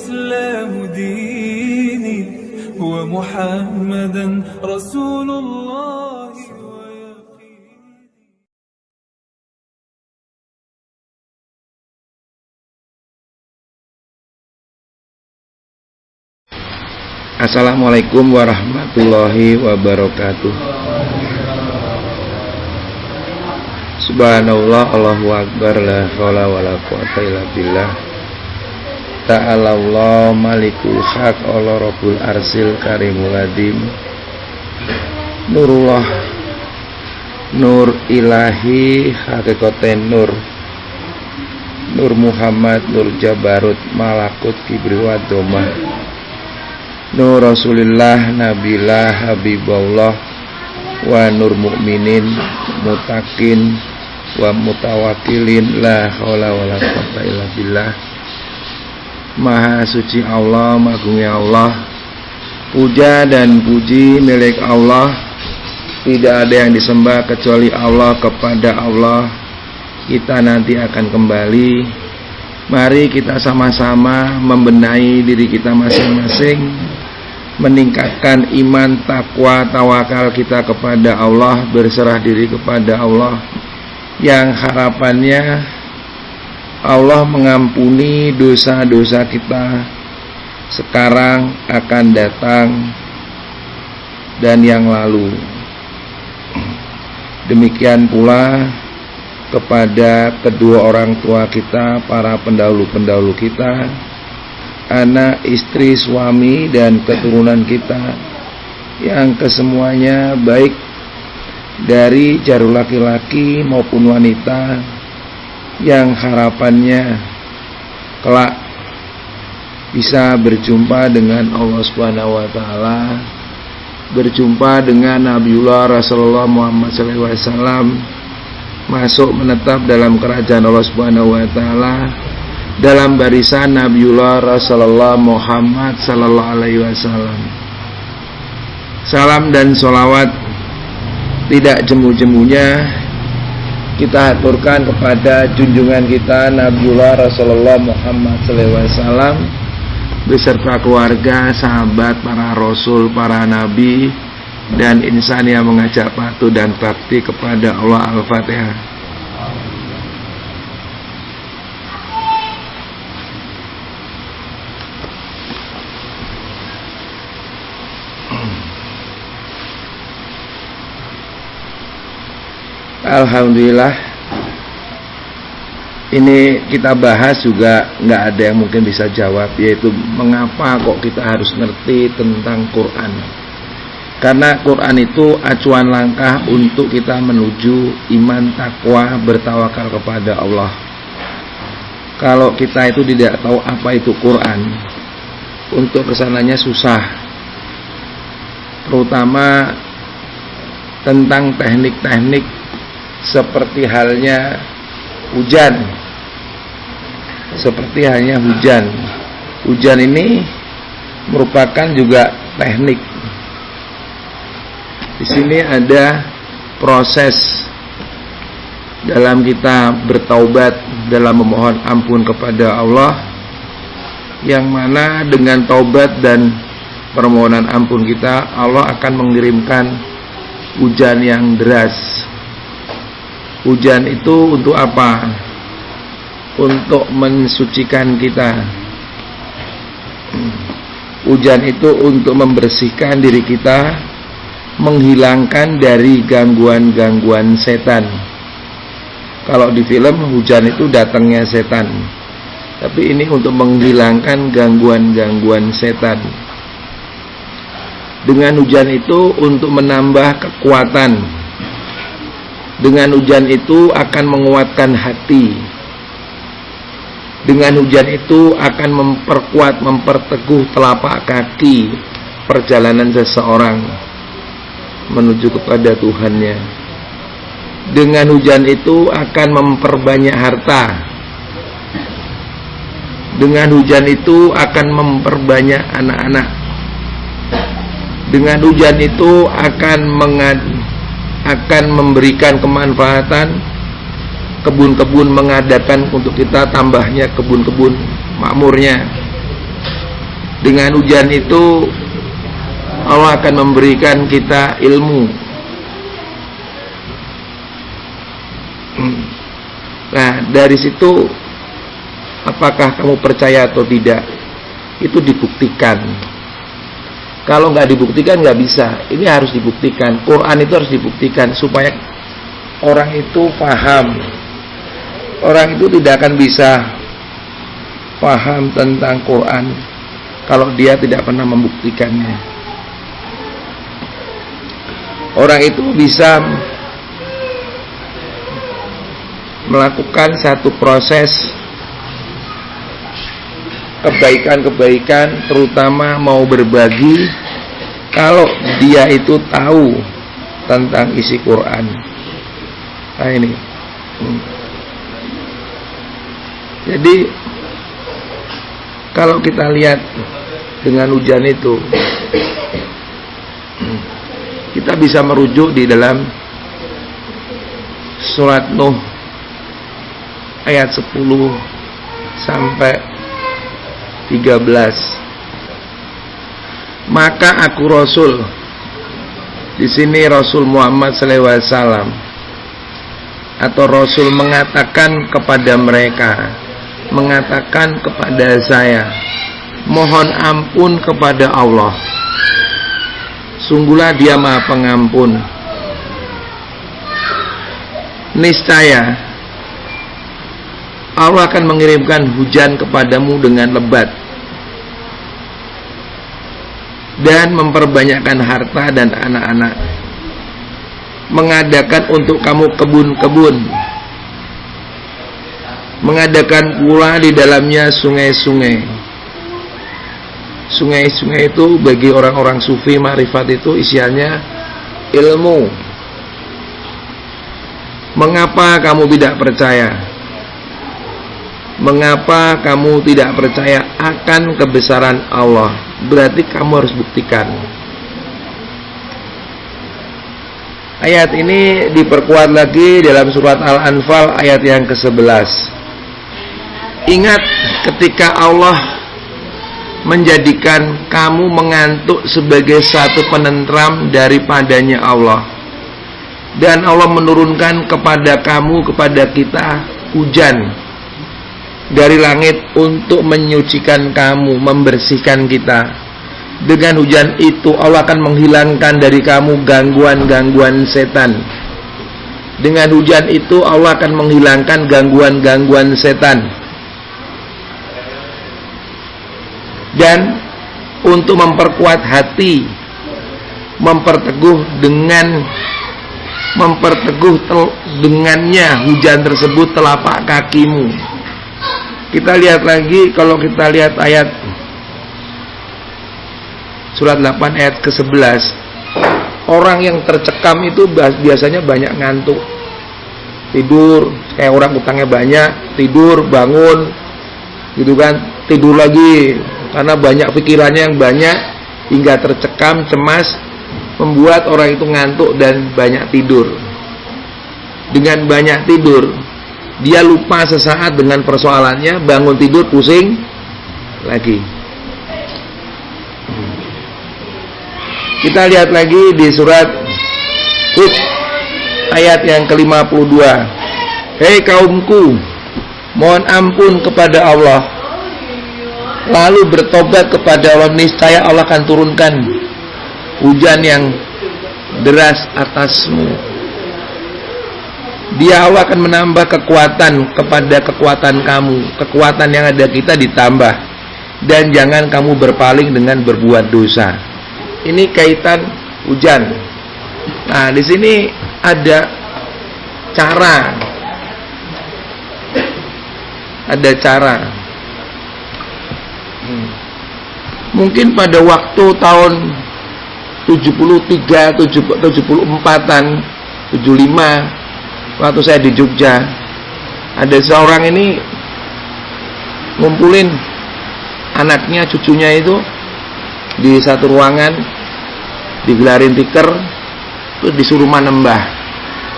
الإسلام ديني ومحمدا رسول الله ويقيني. Assalamualaikum warahmatullahi wabarakatuh. Subhanallah, Allahu Akbar, la haula wala quwata illa billah. Ta'ala Allah malikul haq, Allah rabbul arsil karimul adim. Nurullah, nur ilahi, hakikaten nur. Nur Muhammad, nur Jabarut, malakut, kibri wa domah. Nur Rasulillah, Nabilah, Habibullah, wa nur mu'minin, mutakin, wa mutawakilin, la haula wala quwata illa billah. Maha suci Allah, magungnya Allah, puja dan puji milik Allah. Tidak ada yang disembah kecuali Allah, kepada Allah kita nanti akan kembali. Mari kita sama-sama membenahi diri kita masing-masing, meningkatkan iman, takwa, tawakal kita kepada Allah, berserah diri kepada Allah, yang harapannya Allah mengampuni dosa-dosa kita sekarang, akan datang, dan yang lalu. Demikian pula kepada kedua orang tua kita, para pendahulu-pendahulu kita, anak, istri, suami, dan keturunan kita, yang kesemuanya baik dari jarul laki-laki maupun wanita, yang harapannya kelak bisa berjumpa dengan Allah Subhanahu wa taala, berjumpa dengan Nabiullah Rasulullah Muhammad SAW, masuk menetap dalam kerajaan Allah Subhanahu wa taala, dalam barisan Nabiullah Rasulullah Muhammad sallallahu alaihi wasallam. Salam dan sholawat tidak jemu-jemunya kita aturkan kepada junjungan kita Nabiullah Rasulullah Muhammad SAW beserta keluarga, sahabat, para rasul, para nabi, dan insan yang mengajak patuh dan bakti kepada Allah. Al-Fatihah. Alhamdulillah, ini kita bahas juga nggak ada yang mungkin bisa jawab, yaitu mengapa kok kita harus ngerti tentang Quran. Karena Quran itu acuan langkah untuk kita menuju iman, takwa, bertawakal kepada Allah. Kalau kita itu tidak tahu apa itu Quran, untuk kesananya susah, terutama tentang teknik-teknik seperti halnya hujan. Seperti halnya hujan. Hujan ini merupakan juga teknik. Di sini ada proses dalam kita bertaubat, dalam memohon ampun kepada Allah, yang mana dengan taubat dan permohonan ampun kita, Allah akan mengirimkan hujan yang deras. Hujan itu untuk apa? Untuk mensucikan kita. Hujan itu untuk membersihkan diri kita, menghilangkan dari gangguan-gangguan setan. Kalau di film hujan itu datangnya setan, tapi ini untuk menghilangkan gangguan-gangguan setan. Dengan hujan itu untuk menambah kekuatan. Dengan hujan itu akan menguatkan hati. Dengan hujan itu akan memperkuat, memperteguh telapak kaki perjalanan seseorang menuju kepada Tuhannya. Dengan hujan itu akan memperbanyak harta. Dengan hujan itu akan memperbanyak anak-anak. Dengan hujan itu akan memberikan kemanfaatan. Kebun-kebun mengadakan untuk kita tambahnya kebun-kebun makmurnya. Dengan hujan itu Allah akan memberikan kita ilmu. Nah, dari situ apakah kamu percaya atau tidak, itu dibuktikan. Kalau nggak dibuktikan nggak bisa. Ini harus dibuktikan. Quran itu harus dibuktikan supaya orang itu paham. Orang itu tidak akan bisa paham tentang Quran kalau dia tidak pernah membuktikannya. Orang itu bisa melakukan satu proses kebaikan-kebaikan, terutama mau berbagi, kalau dia itu tahu tentang isi Quran. Nah ini. Jadi kalau kita lihat dengan hujan itu, kita bisa merujuk di dalam surat Nuh ayat 10 sampai 13. Maka aku Rasul, di sini Rasul Muhammad SAW, atau Rasul mengatakan kepada mereka, mengatakan kepada saya, mohon ampun kepada Allah. Sungguhlah Dia Maha Pengampun. Niscaya Allah akan mengirimkan hujan kepadamu dengan lebat dan memperbanyakkan harta dan anak-anak, mengadakan untuk kamu kebun-kebun, mengadakan pula di dalamnya sungai-sungai. Sungai-sungai itu bagi orang-orang sufi makrifat itu isiannya ilmu. Mengapa kamu tidak percaya? Mengapa kamu tidak percaya akan kebesaran Allah? Berarti kamu harus buktikan. Ayat ini diperkuat lagi dalam surat Al-Anfal ayat yang ke-11. Ingat ketika Allah menjadikan kamu mengantuk sebagai satu penentram daripadanya Allah, dan Allah menurunkan kepada kamu, kepada kita, hujan dari langit untuk menyucikan kamu, membersihkan kita. Dengan hujan itu Allah akan menghilangkan dari kamu gangguan-gangguan setan. Dengan hujan itu Allah akan menghilangkan gangguan-gangguan setan. Dan untuk memperkuat hati, memperteguh dengannya hujan tersebut telapak kakimu. Kita lihat lagi, kalau kita lihat ayat surat 8 ayat ke-11, orang yang tercekam itu biasanya banyak ngantuk, tidur, kayak orang utangnya banyak, tidur, bangun, gitu kan, tidur lagi, karena banyak pikirannya yang banyak, hingga tercekam, cemas, membuat orang itu ngantuk dan banyak tidur. Dengan banyak tidur, dia lupa sesaat dengan persoalannya, bangun tidur pusing lagi. Kita lihat lagi di surat Hud ayat yang ke-52. Hei kaumku, mohon ampun kepada Allah, lalu bertobat kepada Allah, niscaya Allah akan turunkan hujan yang deras atasmu. Dia Allah akan menambah kekuatan kepada kekuatan kamu. Kekuatan yang ada kita ditambah. Dan jangan kamu berpaling dengan berbuat dosa. Ini kaitan hujan. Nah, di sini ada cara. Ada cara. Mungkin pada waktu tahun 73, 74-an, 75, waktu saya di Jogja, ada seorang ini ngumpulin anaknya, cucunya itu di satu ruangan, digelarin tikar, terus disuruh manembah.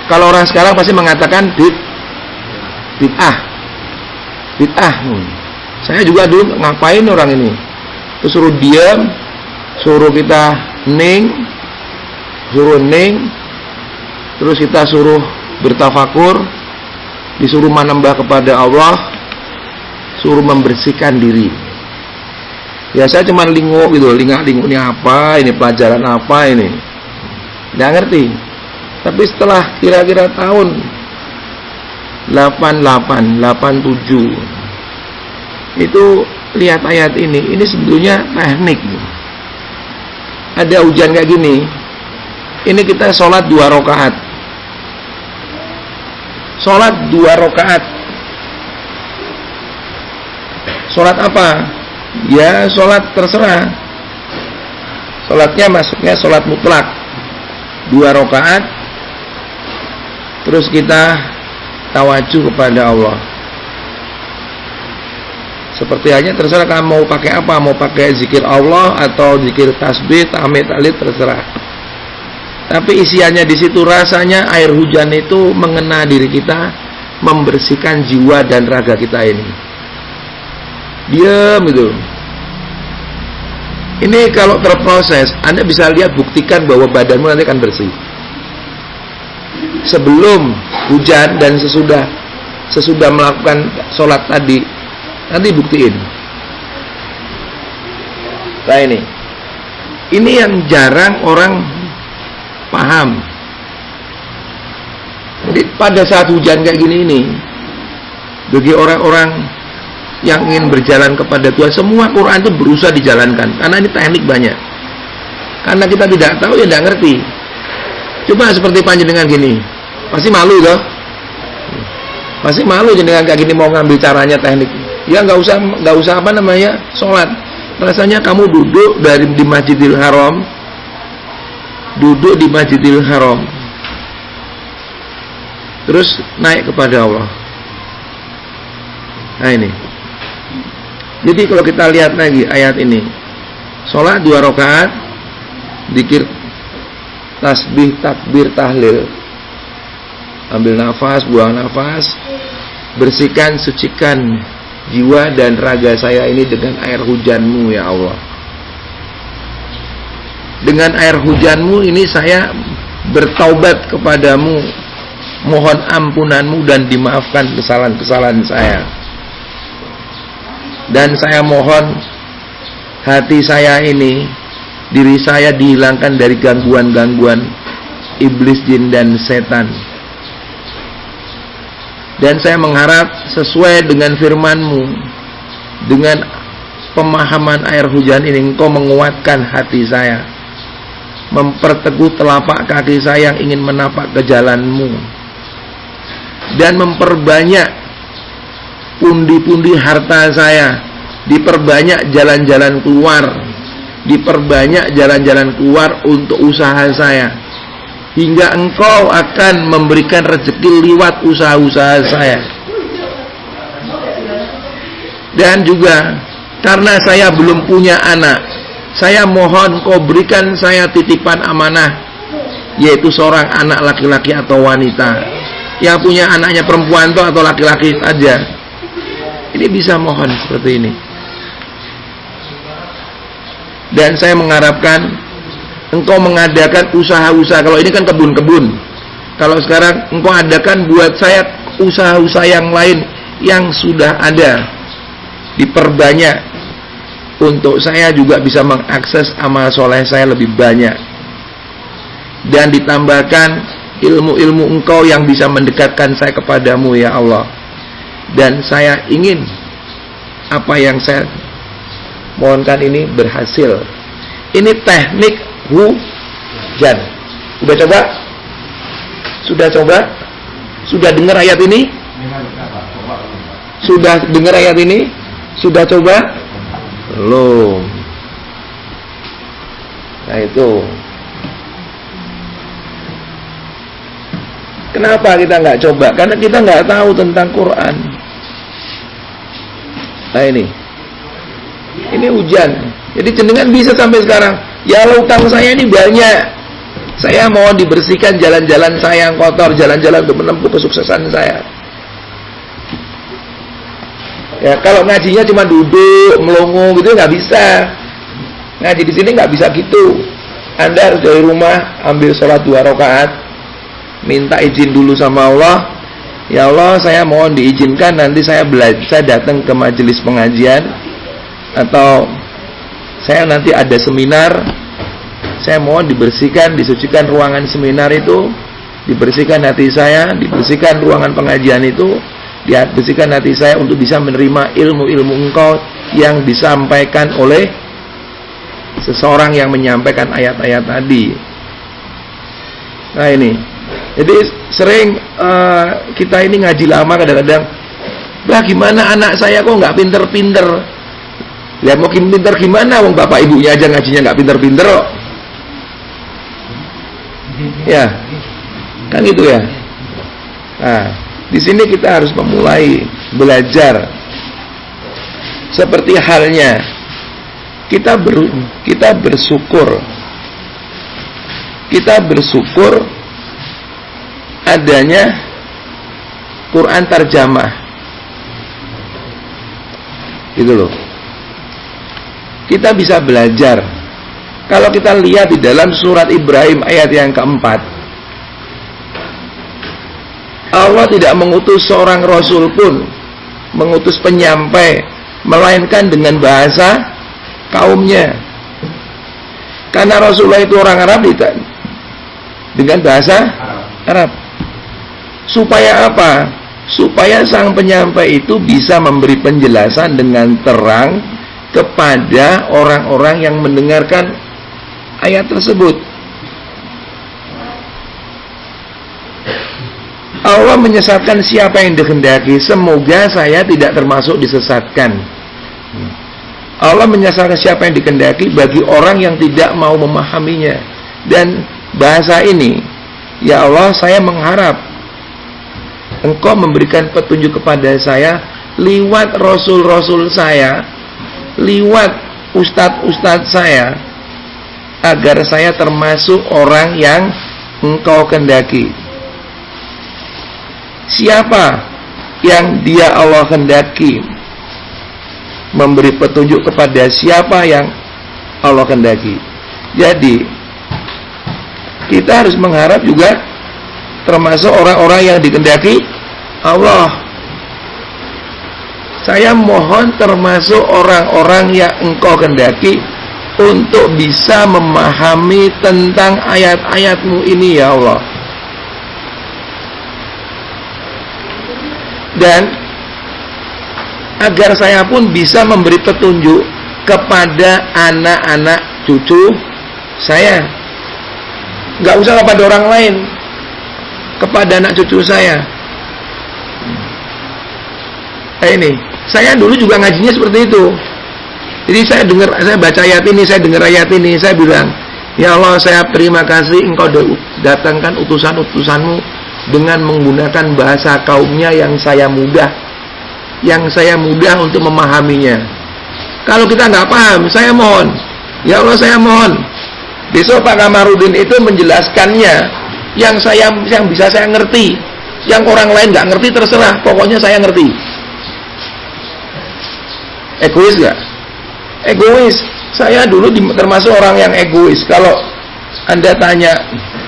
Kalau orang sekarang pasti mengatakan bid'ah. Saya juga dulu ngapain orang ini? terus suruh diam, suruh kita hening, terus kita suruh bertafakur, disuruh menambah kepada Allah, suruh membersihkan diri. Ya saya cuma lingo gitu, lingak-linguk ini apa, ini pelajaran apa ini, nggak ngerti. Tapi setelah kira-kira tahun 88, 87 itu lihat ayat ini sebetulnya teknik. Ada hujan kayak gini, ini kita sholat 2 rakaat. Sholat 2 rakaat. Sholat apa? Ya sholat terserah. Sholatnya masuknya sholat mutlak 2 rakaat. Terus kita tawajuh kepada Allah. Seperti hanya terserah kamu mau pakai apa, mau pakai zikir Allah atau zikir tasbih, tahmid, tahlil, terserah. Tapi isiannya di situ rasanya air hujan itu mengena diri kita, membersihkan jiwa dan raga kita ini. Diam itu. Ini kalau terproses, Anda bisa lihat, buktikan bahwa badanmu nanti akan bersih. Sebelum hujan dan sesudah melakukan sholat tadi, nanti buktiin. Nah ini yang jarang orang paham. Jadi pada saat hujan kayak gini ini, bagi orang-orang yang ingin berjalan kepada Tuhan, semua Quran itu berusaha dijalankan, karena ini teknik banyak. Karena kita tidak tahu ya tidak ngerti. Coba seperti panjenengan gini, pasti malu toh? Pasti malu jenengan kayak gini mau ngambil caranya teknik. Ya nggak usah apa namanya sholat. Rasanya kamu duduk di Masjidil Haram, terus naik kepada Allah. Nah ini. Jadi kalau kita lihat lagi ayat ini, sholat 2 rakaat, zikir, tasbih, takbir, tahlil, ambil nafas, buang nafas, bersihkan, sucikan jiwa dan raga saya ini dengan air hujanmu ya Allah. Dengan air hujanmu ini saya bertaubat kepadamu, mohon ampunanmu dan dimaafkan kesalahan-kesalahan saya. Dan saya mohon hati saya ini, diri saya dihilangkan dari gangguan-gangguan iblis, jin dan setan. Dan saya mengharap sesuai dengan firman-Mu, dengan pemahaman air hujan ini, Engkau menguatkan hati saya, memperteguh telapak kaki saya yang ingin menapak ke jalan-Mu, dan memperbanyak pundi-pundi harta saya, diperbanyak jalan-jalan keluar untuk usaha saya, hingga Engkau akan memberikan rezeki lewat usaha-usaha saya. Dan juga karena saya belum punya anak, saya mohon Engkau berikan saya titipan amanah, yaitu seorang anak laki-laki atau wanita. Yang punya anaknya perempuan atau laki-laki saja, ini bisa mohon seperti ini. Dan saya mengharapkan Engkau mengadakan usaha-usaha. Kalau ini kan kebun-kebun, kalau sekarang Engkau adakan buat saya usaha-usaha yang lain yang sudah ada, diperbanyak, untuk saya juga bisa mengakses amal soleh saya lebih banyak, dan ditambahkan ilmu-ilmu Engkau yang bisa mendekatkan saya kepadamu ya Allah. Dan saya ingin apa yang saya mohonkan ini berhasil. Ini teknik hujan. Udah coba? Sudah coba? Sudah dengar ayat ini? Sudah dengar ayat ini? Sudah coba? Belum. Nah itu. Kenapa kita nggak coba? Karena kita nggak tahu tentang Quran. Nah ini hujan. Jadi jenengan bisa sampai sekarang, ya utang saya ini banyak, saya mau dibersihkan jalan-jalan saya yang kotor, jalan-jalan untuk menempuh kesuksesan saya. Ya kalau ngajinya cuma duduk melongo gitu nggak bisa. Ngaji di sini nggak bisa gitu. Anda harus dari rumah ambil sholat 2 rakaat, minta izin dulu sama Allah. Ya Allah, saya mohon diizinkan nanti saya datang ke majelis pengajian, atau saya nanti ada seminar. Saya mohon dibersihkan, disucikan ruangan seminar itu, dibersihkan hati saya, dibersihkan ruangan pengajian itu, dibersihkan hati saya untuk bisa menerima ilmu-ilmu Engkau yang disampaikan oleh seseorang yang menyampaikan ayat-ayat tadi. Nah ini, jadi sering kita ini ngaji lama kadang-kadang, lah gimana anak saya kok nggak pinter-pinter? Ya mau pinter gimana? Wong bapak ibunya aja ngajinya nggak pinter-pinter kok. Ya, kan gitu ya. Nah, di sini kita harus memulai belajar. Seperti halnya kita bersyukur adanya Quran terjemah, gitu loh. Kita bisa belajar. Kalau kita lihat di dalam surat Ibrahim ayat yang keempat, Allah tidak mengutus seorang rasul pun, mengutus penyampai, melainkan dengan bahasa kaumnya. Karena Rasulullah itu orang Arab, tidak dengan bahasa Arab. Supaya apa? Supaya sang penyampai itu bisa memberi penjelasan dengan terang kepada orang-orang yang mendengarkan ayat tersebut. Allah menyesatkan siapa yang dikehendaki. Semoga saya tidak termasuk disesatkan. Allah menyesatkan siapa yang dikehendaki bagi orang yang tidak mau memahaminya. Dan bahasa ini, ya Allah, saya mengharap Engkau memberikan petunjuk kepada saya lewat rasul-rasul saya, lewat ustadz-ustadz saya, agar saya termasuk orang yang Engkau kehendaki. Siapa yang dia Allah kehendaki, memberi petunjuk kepada siapa yang Allah kehendaki. Jadi kita harus mengharap juga termasuk orang-orang yang dikehendaki Allah. Saya mohon termasuk orang-orang yang Engkau kehendaki untuk bisa memahami tentang ayat-ayat-Mu ini, ya Allah. Dan agar saya pun bisa memberi petunjuk kepada anak-anak cucu saya. Gak usah kepada orang lain, kepada anak cucu saya. Ini, saya dulu juga ngajinya seperti itu. Jadi saya baca ayat ini, saya dengar ayat ini, saya bilang, ya Allah, saya terima kasih Engkau datangkan utusan-utusan-Mu dengan menggunakan bahasa kaumnya yang saya mudah untuk memahaminya. Kalau kita nggak paham, saya mohon, ya Allah, saya mohon besok Pak Kamarudin itu menjelaskannya yang bisa saya ngerti. Yang orang lain nggak ngerti terserah, pokoknya saya ngerti. Egois nggak? Egois. Saya dulu termasuk orang yang egois. Kalau Anda tanya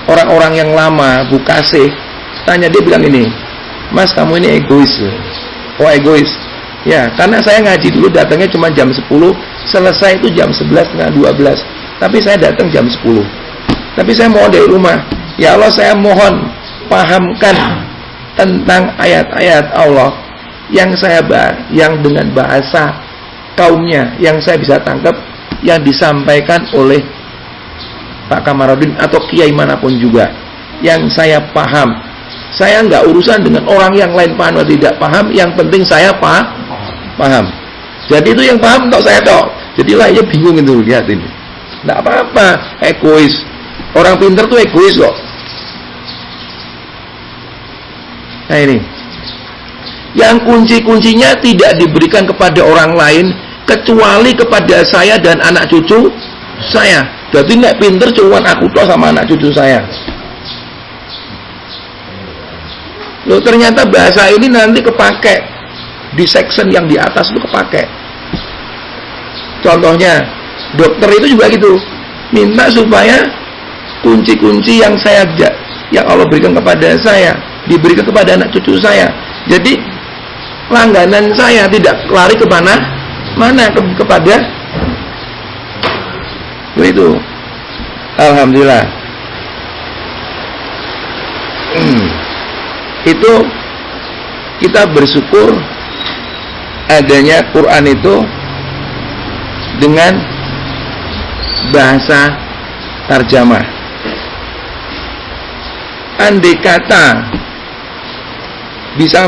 orang-orang yang lama, Bu Kasih, tanya, dia bilang ini, Mas, kamu ini egois. Oh, egois. Ya, karena saya ngaji dulu datangnya cuma jam 10, selesai itu jam 11, setengah 12. Tapi saya datang jam 10. Tapi saya mohon dari rumah, ya Allah, saya mohon pahamkan tentang ayat-ayat Allah yang dengan bahasa kaumnya, yang saya bisa tangkap, yang disampaikan oleh Pak Kamarudin atau kiai manapun juga, yang saya paham. Saya nggak urusan dengan orang yang lain paham atau tidak paham, yang penting saya paham. Jadi itu yang paham tok saya tok. Jadi lainnya bingung itu, lihat ini. Nggak apa-apa, egois. Orang pintar tuh egois kok. Nah ini, yang kunci-kuncinya tidak diberikan kepada orang lain kecuali kepada saya dan anak cucu saya. Jadi nggak pintar cuma aku tok sama anak cucu saya. Loh, ternyata bahasa ini nanti kepake di section yang di atas itu kepake. Contohnya, Dokter itu juga gitu, minta supaya kunci-kunci yang yang Allah berikan kepada saya diberikan kepada anak cucu saya. Jadi langganan saya tidak lari ke mana kepada itu. Alhamdulillah. Itu kita bersyukur adanya Quran itu dengan bahasa tarjamah. Andai kata bisa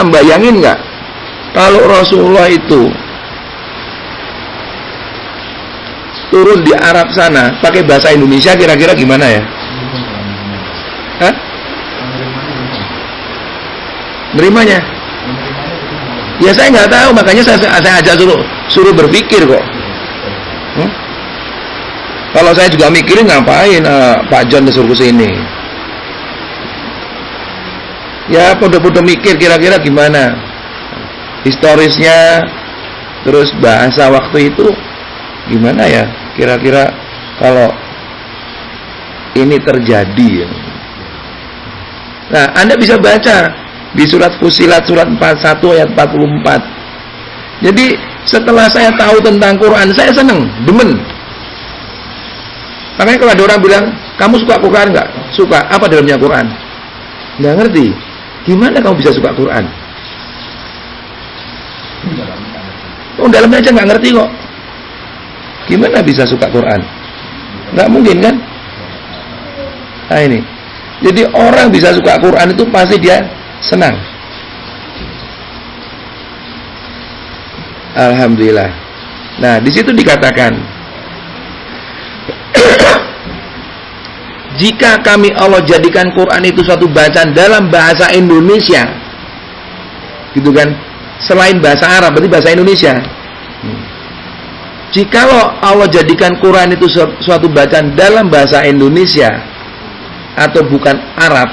bayangin nggak kalau Rasulullah itu turun di Arab sana pakai bahasa Indonesia, kira-kira gimana ya? Hah? Nerimanya? Ya saya nggak tahu, makanya saya ajak suruh berpikir kok. Kalau saya juga mikirin ngapain Pak John disuruh ke sini. Ya podo-podo mikir kira-kira gimana historisnya, terus bahasa waktu itu gimana ya kira-kira kalau ini terjadi. Nah, Anda bisa baca di surat Fussilat surat 41 ayat 44. Jadi setelah saya tahu tentang Quran, saya seneng, demen. Makanya kalau ada orang bilang, kamu suka Quran nggak? Suka. Apa dalamnya Quran? Nggak ngerti. Gimana kamu bisa suka Quran? Oh, dalamnya aja nggak ngerti kok. Gimana bisa suka Quran? Nggak mungkin kan? Nah ini. Jadi orang bisa suka Quran itu pasti dia senang. Alhamdulillah. Nah, di situ dikatakan, jika kami Allah jadikan Quran itu suatu bacaan dalam bahasa Indonesia, gitu kan? Selain bahasa Arab, berarti bahasa Indonesia. Jikalau Allah jadikan Quran itu suatu bacaan dalam bahasa Indonesia atau bukan Arab,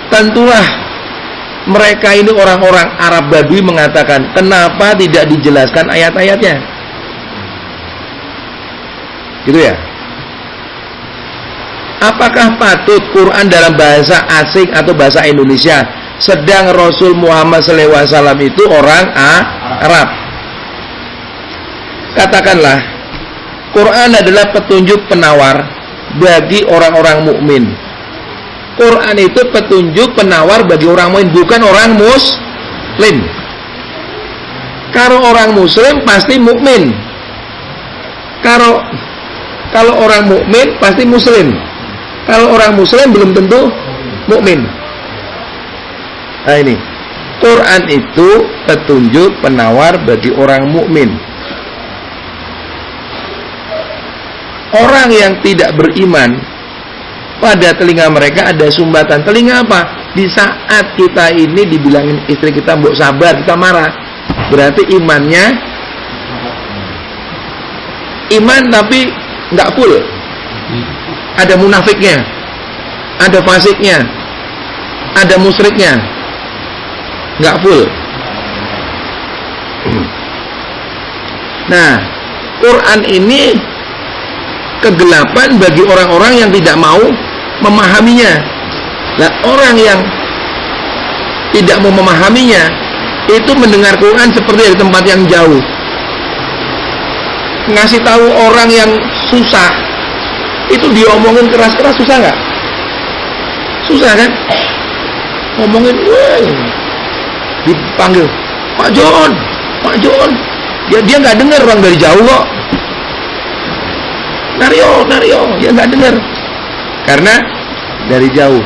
tentulah mereka ini orang-orang Arab Badui mengatakan, kenapa tidak dijelaskan ayat-ayatnya? Gitu ya. Apakah patut Quran dalam bahasa asing atau bahasa Indonesia, sedang Rasul Muhammad SAW itu orang Arab? Katakanlah, Quran adalah petunjuk penawar bagi orang-orang mukmin. Quran itu petunjuk penawar bagi orang mukmin, bukan orang muslim. Kalau orang muslim pasti mukmin. Kalau orang mukmin pasti muslim. Kalau orang muslim belum tentu mukmin. Nah ini, Quran itu petunjuk penawar bagi orang mukmin. Orang yang tidak beriman, pada telinga mereka ada sumbatan. Telinga apa? Di saat kita ini dibilangin istri kita mbok sabar, kita marah. Berarti imannya iman tapi nggak full. Ada munafiknya, ada fasiknya, ada musyriknya, nggak full. Nah, Quran ini kegelapan bagi orang-orang yang tidak mau memahaminya. Nah, orang yang tidak mau memahaminya itu mendengar Quran seperti dari tempat yang jauh. Ngasih tahu orang yang susah itu diomongin keras-keras, susah nggak? Susah kan? Ngomongin, dipanggil Pak John. Dia nggak dengar, orang dari jauh kok. Nario, dia nggak dengar karena dari jauh.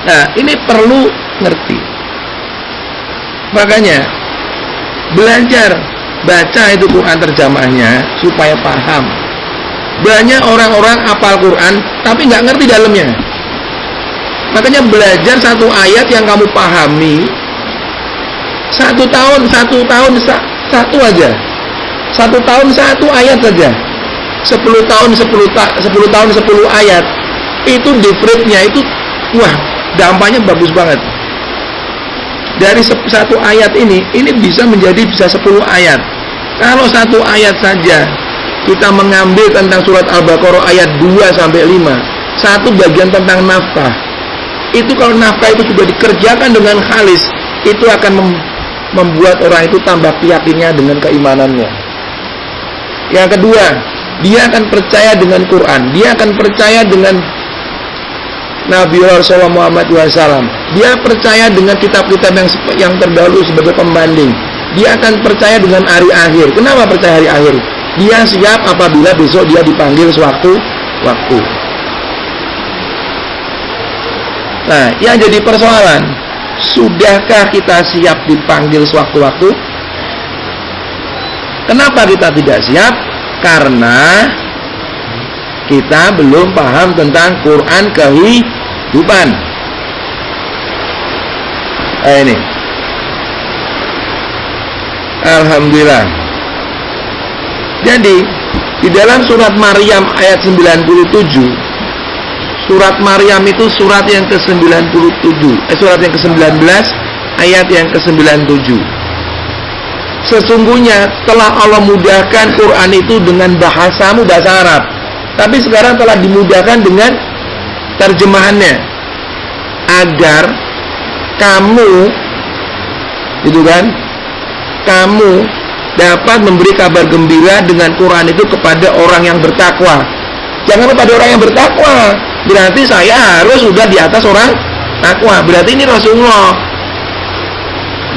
Nah, ini perlu ngerti. Makanya belajar baca itu Quran terjemahnya supaya paham. Banyak orang-orang hafal Quran tapi nggak ngerti dalamnya. Makanya belajar satu ayat yang kamu pahami, satu tahun satu aja, 1 tahun 1 ayat saja. 10 tahun 10 ayat. Itu difference-nya itu wah, dampaknya bagus banget. Dari satu ayat ini bisa menjadi 10 ayat. Kalau satu ayat saja kita mengambil tentang surat Al-Baqarah ayat 2-5, satu bagian tentang nafkah. Itu kalau nafkah itu sudah dikerjakan dengan khalis, itu akan membuat orang itu tambah yakinnya dengan keimanannya. Yang kedua, dia akan percaya dengan Quran, dia akan percaya dengan Nabi Rasulullah Muhammad SAW. Dia percaya dengan kitab-kitab yang terdahulu sebagai pembanding. Dia akan percaya dengan hari akhir. Kenapa percaya hari akhir? Dia siap apabila besok dia dipanggil sewaktu-waktu. Nah, yang jadi persoalan, sudahkah kita siap dipanggil sewaktu-waktu? Kenapa kita tidak siap? Karena kita belum paham tentang Quran kehidupan. Ini alhamdulillah. Jadi di dalam surat Maryam ayat 97, surat Maryam itu surat yang ke-97, surat yang ke-19 ayat yang ke-97. Sesungguhnya telah Allah mudahkan Quran itu dengan bahasa Arab, tapi sekarang telah dimudahkan dengan terjemahannya, agar kamu, gitu kan, kamu dapat memberi kabar gembira dengan Quran itu kepada orang yang bertakwa. Jangan kepada orang yang bertakwa, berarti saya harus sudah di atas orang takwa. Berarti ini Rasulullah.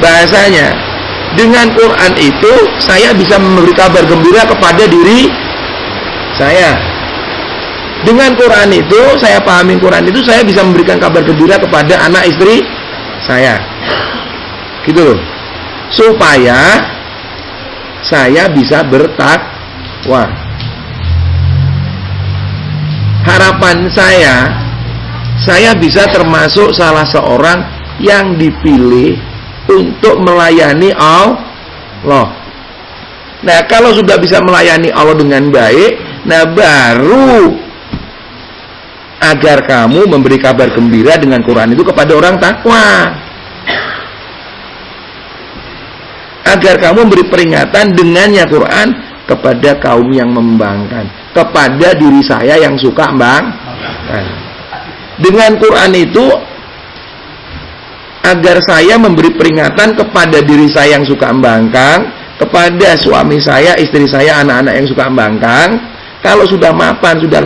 Bahasanya, dengan Quran itu saya bisa memberi kabar gembira kepada diri saya. Dengan Quran itu, saya pahami Quran itu, saya bisa memberikan kabar gembira kepada anak istri saya. Gitu loh. Supaya saya bisa bertakwa. Harapan saya bisa termasuk salah seorang yang dipilih untuk melayani Allah. Nah, kalau sudah bisa melayani Allah dengan baik, nah baru agar kamu memberi kabar gembira dengan Quran itu kepada orang takwa. Agar kamu beri peringatan dengannya Quran kepada kaum yang membangkang, kepada diri saya yang suka membangkang. Dengan Quran itu agar saya memberi peringatan kepada diri saya yang suka membangkang, kepada suami saya, istri saya, anak-anak yang suka membangkang. Kalau sudah mapan, sudah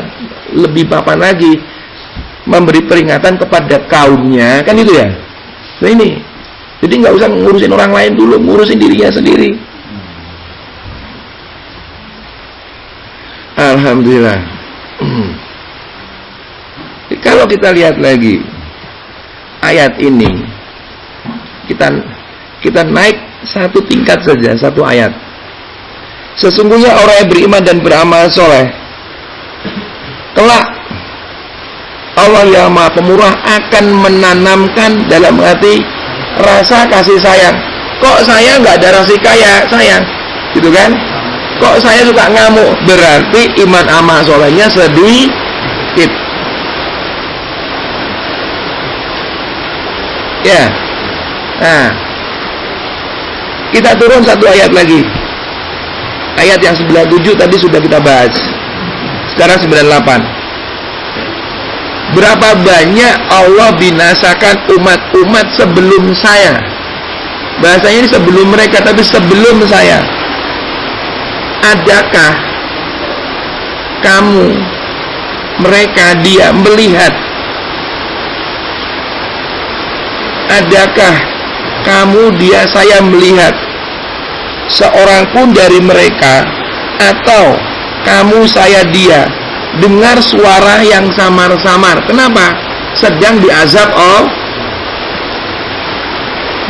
lebih mapan lagi, memberi peringatan kepada kaumnya, kan itu ya. Nah ini, jadi nggak usah ngurusin orang lain dulu, ngurusin dirinya sendiri. Alhamdulillah. Kalau kita lihat lagi ayat ini, kita naik satu tingkat saja, satu ayat. Sesungguhnya orang yang beriman dan beramal soleh, kelak Allah yang Maha Pemurah akan menanamkan dalam hati rasa kasih sayang. Kok saya nggak ada rasa sayang, gitu kan? Kok saya suka ngamuk? Berarti iman amal solehnya sedikit. Ya. Nah, kita turun satu ayat lagi. Ayat yang 97 tadi sudah kita bahas. Sekarang 98. Berapa banyak Allah binasakan umat-umat sebelum saya. Bahasanya ini sebelum mereka, tapi sebelum saya. Adakah kamu, mereka, dia melihat? Adakah kamu, dia, saya melihat seorang pun dari mereka, atau kamu, saya, dia dengar suara yang samar-samar? Kenapa? Sedang diazab Allah.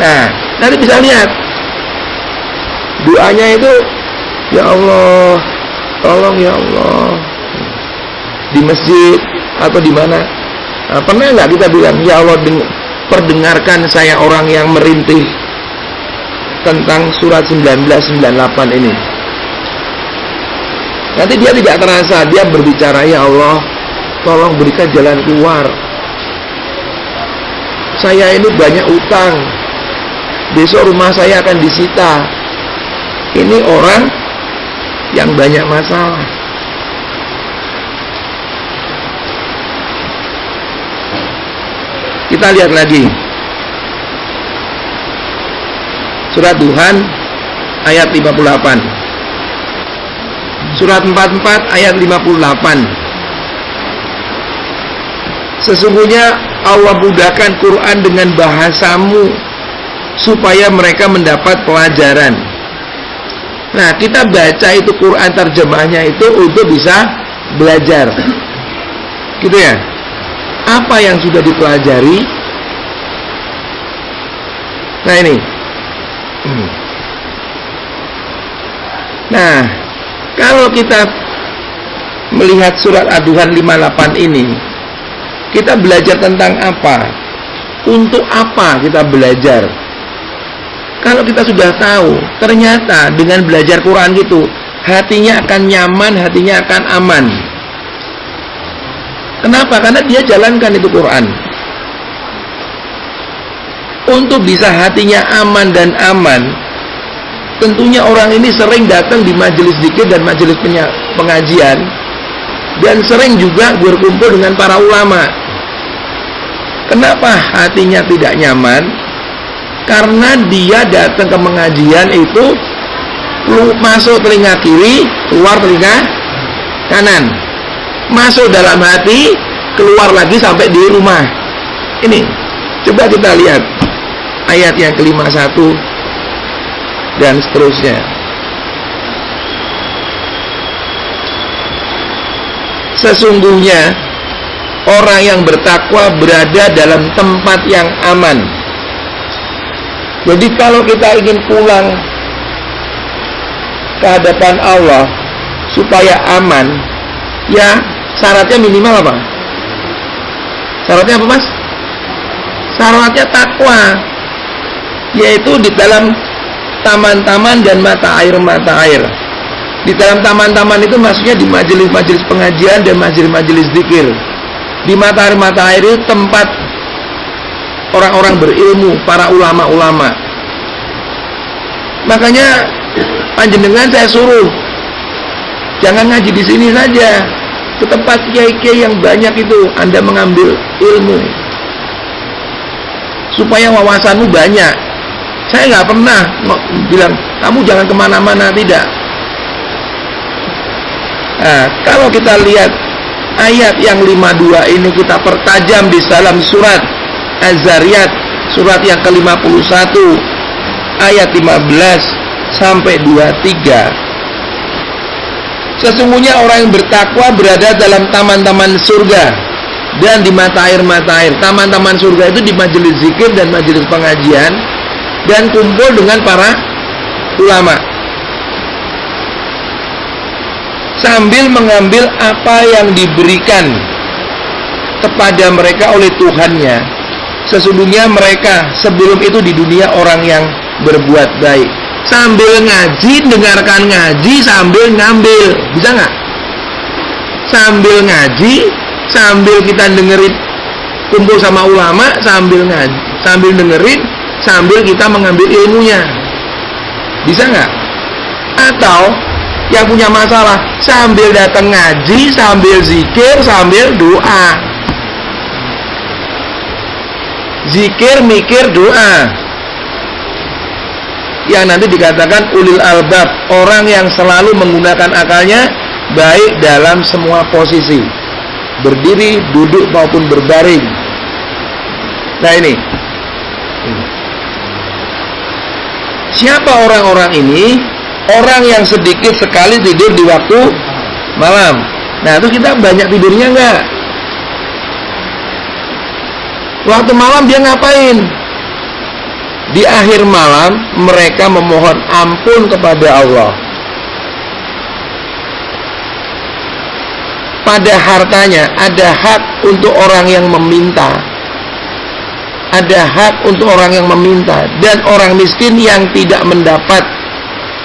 Nah, nanti bisa lihat doanya itu, ya Allah, tolong ya Allah, di masjid atau di mana. Nah, pernah nggak kita bilang, ya Allah, perdengarkan saya orang yang merintih tentang surat 1998 ini. Nanti dia tidak terasa, dia berbicara, ya Allah, tolong berikan jalan keluar. Saya ini banyak utang, besok rumah saya akan disita. ini orang yang banyak masalah. Kita lihat lagi surat Duhan ayat 58, surat 44 ayat 58. Sesungguhnya Allah mudahkan Quran dengan bahasamu supaya mereka mendapat pelajaran. Nah, kita baca itu Quran terjemahnya itu untuk bisa belajar, gitu ya. Apa yang sudah dipelajari? Nah ini. Nah, kalau kita melihat surat Ad-Duhan 58 ini, kita belajar tentang apa? Untuk apa kita belajar? Kalau kita sudah tahu, ternyata dengan belajar Quran gitu, hatinya akan nyaman, hatinya akan aman. Kenapa? Karena dia jalankan itu Quran. Untuk bisa hatinya aman dan aman, tentunya orang ini sering datang di majelis zikir dan majelis pengajian, dan sering juga berkumpul dengan para ulama. Kenapa hatinya tidak nyaman? Karena dia datang ke pengajian itu masuk telinga kiri, keluar telinga kanan. Masuk dalam hati, keluar lagi sampai di rumah. Ini, coba kita lihat ayat yang ke-51 dan seterusnya. Sesungguhnya orang yang bertakwa berada dalam tempat yang aman. Jadi kalau kita ingin pulang ke hadapan Allah supaya aman, ya syaratnya minimal apa? Syaratnya apa, Mas? Syaratnya takwa, yaitu di dalam taman-taman dan mata air. Di dalam taman-taman itu maksudnya di majelis-majelis pengajian dan majelis-majelis zikir. Di mata air itu tempat orang-orang berilmu, para ulama-ulama. Makanya panjenengan saya suruh jangan ngaji di sini saja, ke tempat kiai-kiai yang banyak itu Anda mengambil ilmu supaya wawasanmu banyak. Saya nggak pernah bilang kamu jangan kemana-mana, tidak. Nah, kalau kita lihat ayat yang 52 ini, kita pertajam di dalam surat Az-Zariyat, surat yang ke-51 ayat 15 sampai 23. Sesungguhnya orang yang bertakwa berada dalam taman-taman surga dan di mata air. Taman-taman surga itu di majelis zikir dan majelis pengajian dan kumpul dengan para ulama, sambil mengambil apa yang diberikan kepada mereka oleh Tuhannya. Sesungguhnya mereka sebelum itu di dunia orang yang berbuat baik. Sambil ngaji, dengarkan ngaji sambil ngambil, bisa nggak? Sambil ngaji, sambil kita dengerin, kumpul sama ulama, sambil ngaji, sambil dengerin, sambil kita mengambil ilmunya, bisa nggak? Atau yang punya masalah sambil datang ngaji, sambil zikir, sambil doa. Zikir, mikir, doa. Yang nanti dikatakan ulil albab, orang yang selalu menggunakan akalnya baik dalam semua posisi, berdiri, duduk maupun berbaring. Nah ini, siapa orang-orang ini? Orang yang sedikit sekali tidur di waktu malam. Nah, terus kita banyak tidurnya enggak? Waktu malam dia ngapain? Di akhir malam mereka memohon ampun kepada Allah. Pada hartanya ada hak untuk orang yang meminta. Ada hak untuk orang yang meminta dan orang miskin yang tidak mendapat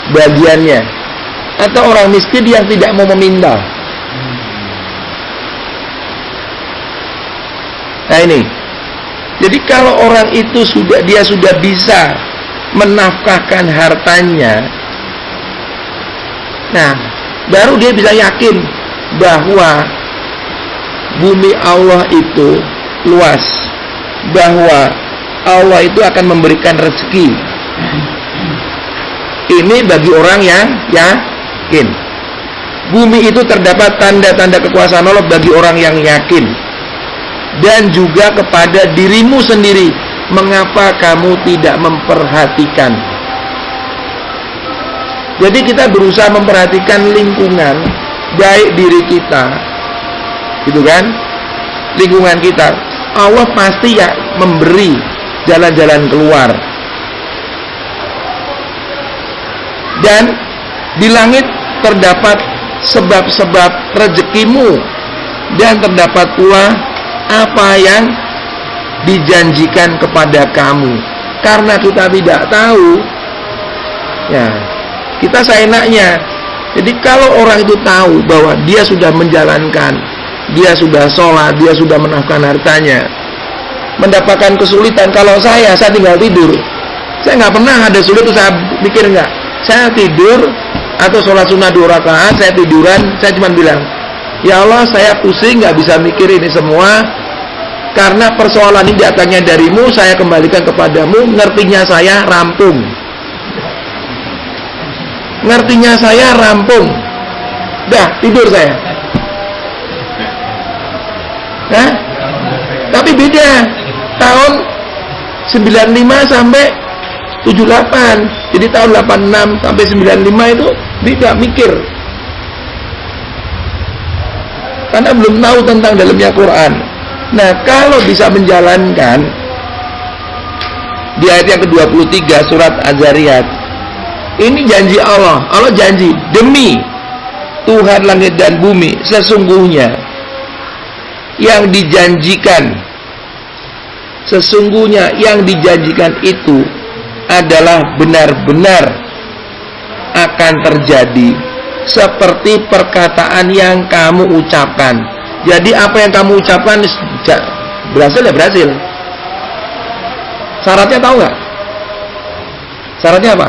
bagiannya, atau orang miskin yang tidak mau meminta. Nah ini, jadi kalau orang itu sudah bisa menafkahkan hartanya, Nah, baru dia bisa yakin bahwa bumi Allah itu luas, bahwa Allah itu akan memberikan rezeki. Ini bagi orang yang yakin. Bumi itu terdapat tanda-tanda kekuasaan Allah bagi orang yang yakin. Dan juga kepada dirimu sendiri, mengapa kamu tidak memperhatikan? Jadi kita berusaha memperhatikan lingkungan, baik diri kita, gitu kan? Lingkungan kita, Allah pasti ya memberi jalan-jalan keluar. Dan di langit terdapat sebab-sebab rezekimu, dan terdapat pula apa yang dijanjikan kepada kamu. Karena kita tidak tahu, ya kita seenaknya. Jadi kalau orang itu tahu bahwa dia sudah menjalankan, dia sudah sholat, dia sudah menafkahkan hartanya, mendapatkan kesulitan. Kalau saya tinggal tidur, saya nggak pernah ada sulit. Saya mikir nggak, saya tidur atau sholat sunnah 2 rakaat, saya tiduran, saya cuma bilang, ya Allah, saya pusing, nggak bisa mikir ini semua, karena persoalan ini datangnya darimu, saya kembalikan kepadamu. Ngertinya saya rampung, ngertinya saya rampung, dah tidur saya. Nah, tapi beda tahun 95 sampai 78. Jadi tahun 86 sampai 95 itu beda mikir. Karena belum tahu tentang dalamnya Quran. Nah, kalau bisa menjalankan di ayat yang ke-23 surat Az-Zariyat, ini janji Allah. Allah janji, demi Tuhan langit dan bumi, sesungguhnya yang dijanjikan, sesungguhnya yang dijanjikan itu adalah benar-benar akan terjadi seperti perkataan yang kamu ucapkan. Jadi apa yang kamu ucapkan berhasil ya berhasil. Syaratnya tahu nggak? Syaratnya apa?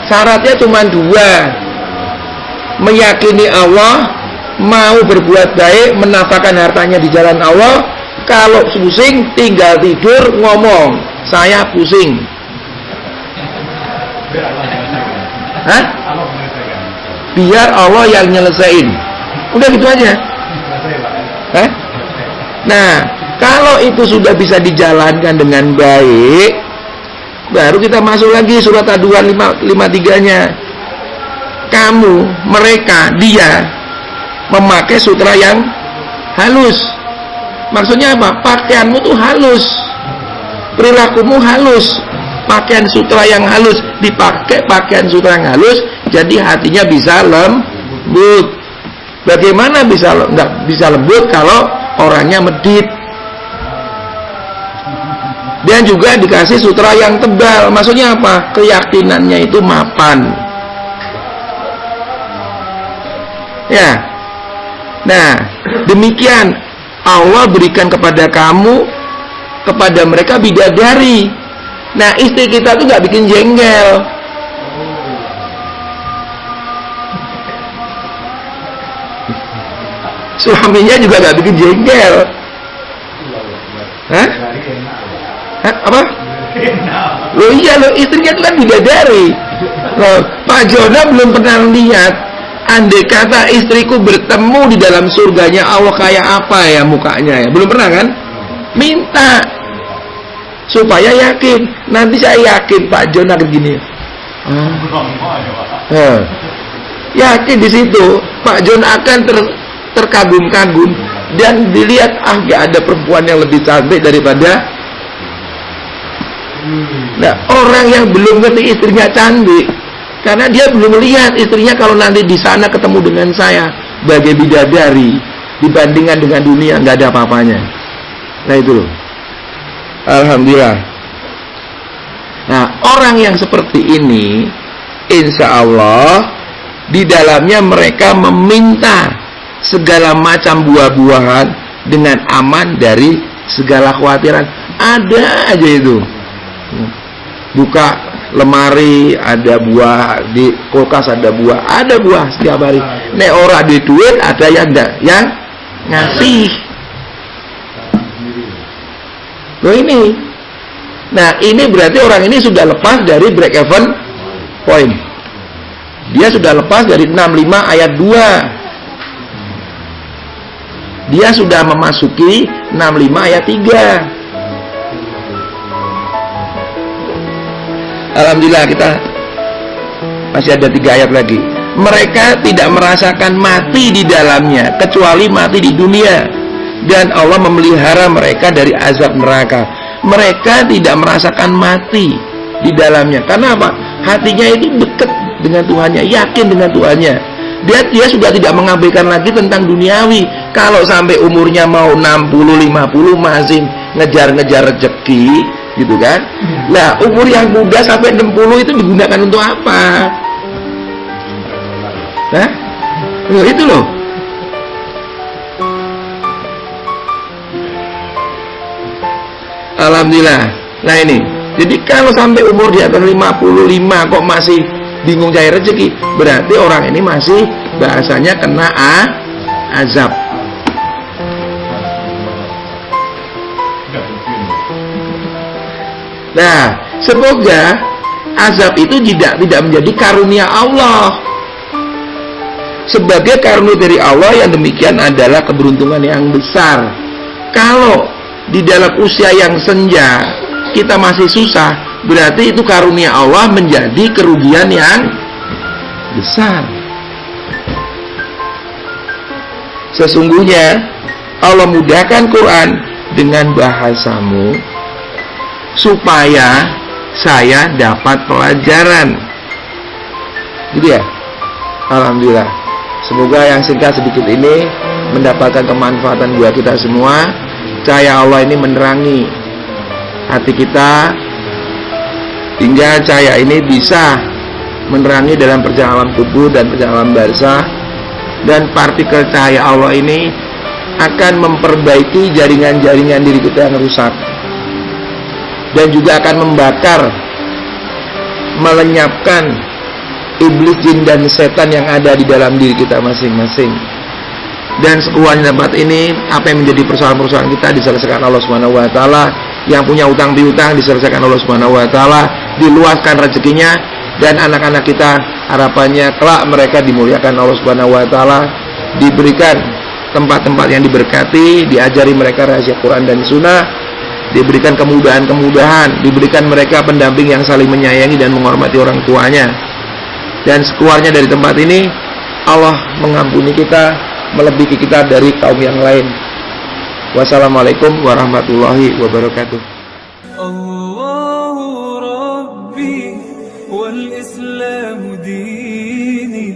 Syaratnya cuma 2. Meyakini Allah, mau berbuat baik, menafkahkan hartanya di jalan Allah. Kalau pusing, tinggal tidur, ngomong, saya pusing. Hah? Biar Allah yang nyelesain. Udah gitu aja. Hah? Nah, kalau itu sudah bisa dijalankan dengan baik, baru kita masuk lagi surat Ad-Duhan 53-nya. Kamu, mereka, dia memakai sutra yang halus. Maksudnya apa? Pakaianmu tuh halus, perilakumu halus. Pakaian sutra yang halus, dipakai pakaian sutra yang halus, jadi hatinya bisa lembut. Bagaimana nggak bisa lembut kalau orangnya medit? Dan juga dikasih sutra yang tebal. Maksudnya apa? Keyakinannya itu mapan. Ya. Nah, demikian Allah berikan kepada kamu, kepada mereka bidadari. Nah, istri kita tuh nggak bikin jengkel. Suaminya juga nggak bikin jengkel. Hah? Apa? Loh iya loh, istrinya itu kan bidadari. Loh, Pak Jona belum pernah lihat, andai kata istriku bertemu di dalam surganya Allah kayak apa ya mukanya ya, belum pernah kan? Minta supaya yakin. Nanti saya yakin Pak Jona begini. Yakin di situ Pak Jona akan terkagum-kagum dan dilihat, gak ada perempuan yang lebih cantik daripada. Nah, orang yang belum ngerti istrinya cantik karena dia belum lihat istrinya kalau nanti di sana ketemu dengan saya bagai bidadari, dibandingkan dengan dunia nggak ada apa-apanya. Nah itu loh. Alhamdulillah. Nah, orang yang seperti ini, insya Allah di dalamnya mereka meminta segala macam buah-buahan dengan aman dari segala khawatiran, ada aja itu. Buka lemari ada buah, di kulkas ada buah setiap hari. Nek ora di duit ada yang ngasih. Loh ini. Nah, ini berarti orang ini sudah lepas dari break even point. Dia sudah lepas dari 65 ayat 2. Dia sudah memasuki 65 ayat 3. Alhamdulillah, kita masih ada 3 ayat lagi. Mereka tidak merasakan mati di dalamnya kecuali mati di dunia, dan Allah memelihara mereka dari azab neraka. Mereka tidak merasakan mati di dalamnya. Karena apa? Hatinya itu dekat dengan Tuhannya, yakin dengan Tuhannya. Dia sudah tidak mengabaikan lagi tentang duniawi. Kalau sampai umurnya mau 60-50 masih ngejar-ngejar rezeki, gitu kan? Nah, umur yang muda sampai 60 itu digunakan untuk apa? Nah, itu loh. Alhamdulillah. Nah ini, jadi kalau sampai umur di atas 55 kok masih bingung cari rezeki, berarti orang ini masih bahasanya kena azab. Nah, semoga azab itu tidak menjadi karunia Allah. Sebagai karunia dari Allah yang demikian adalah keberuntungan yang besar. Kalau di dalam usia yang senja kita masih susah, berarti itu karunia Allah menjadi kerugian yang besar. Sesungguhnya Allah mudahkan Quran dengan bahasamu supaya saya dapat pelajaran. Gitu ya. Alhamdulillah. Semoga yang singkat sedikit ini mendapatkan kemanfaatan buat kita semua. Cahaya Allah ini menerangi hati kita, hingga cahaya ini bisa menerangi dalam perjalanan tubuh dan perjalanan barzah. Dan partikel cahaya Allah ini akan memperbaiki jaringan-jaringan diri kita yang rusak, dan juga akan membakar, melenyapkan iblis, jin, dan setan yang ada di dalam diri kita masing-masing. Dan sekurangnya tempat ini, apa yang menjadi persoalan-persoalan kita diselesaikan Allah Subhanahu wa taala. Yang punya utang piutang diselesaikan Allah Subhanahu wa taala, diluaskan rezekinya, dan anak-anak kita harapannya kelak mereka dimuliakan Allah Subhanahu wa taala, diberikan tempat-tempat yang diberkati, diajari mereka rahasia Quran dan Sunnah, diberikan kemudahan-kemudahan, diberikan mereka pendamping yang saling menyayangi dan menghormati orang tuanya. Dan sekeluarnya dari tempat ini, Allah mengampuni kita, melebihi kita dari kaum yang lain. Wassalamualaikum warahmatullahi wabarakatuh. Allahu Rabbi wal Islam dini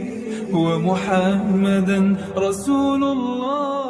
wa Muhammadan Rasulullah.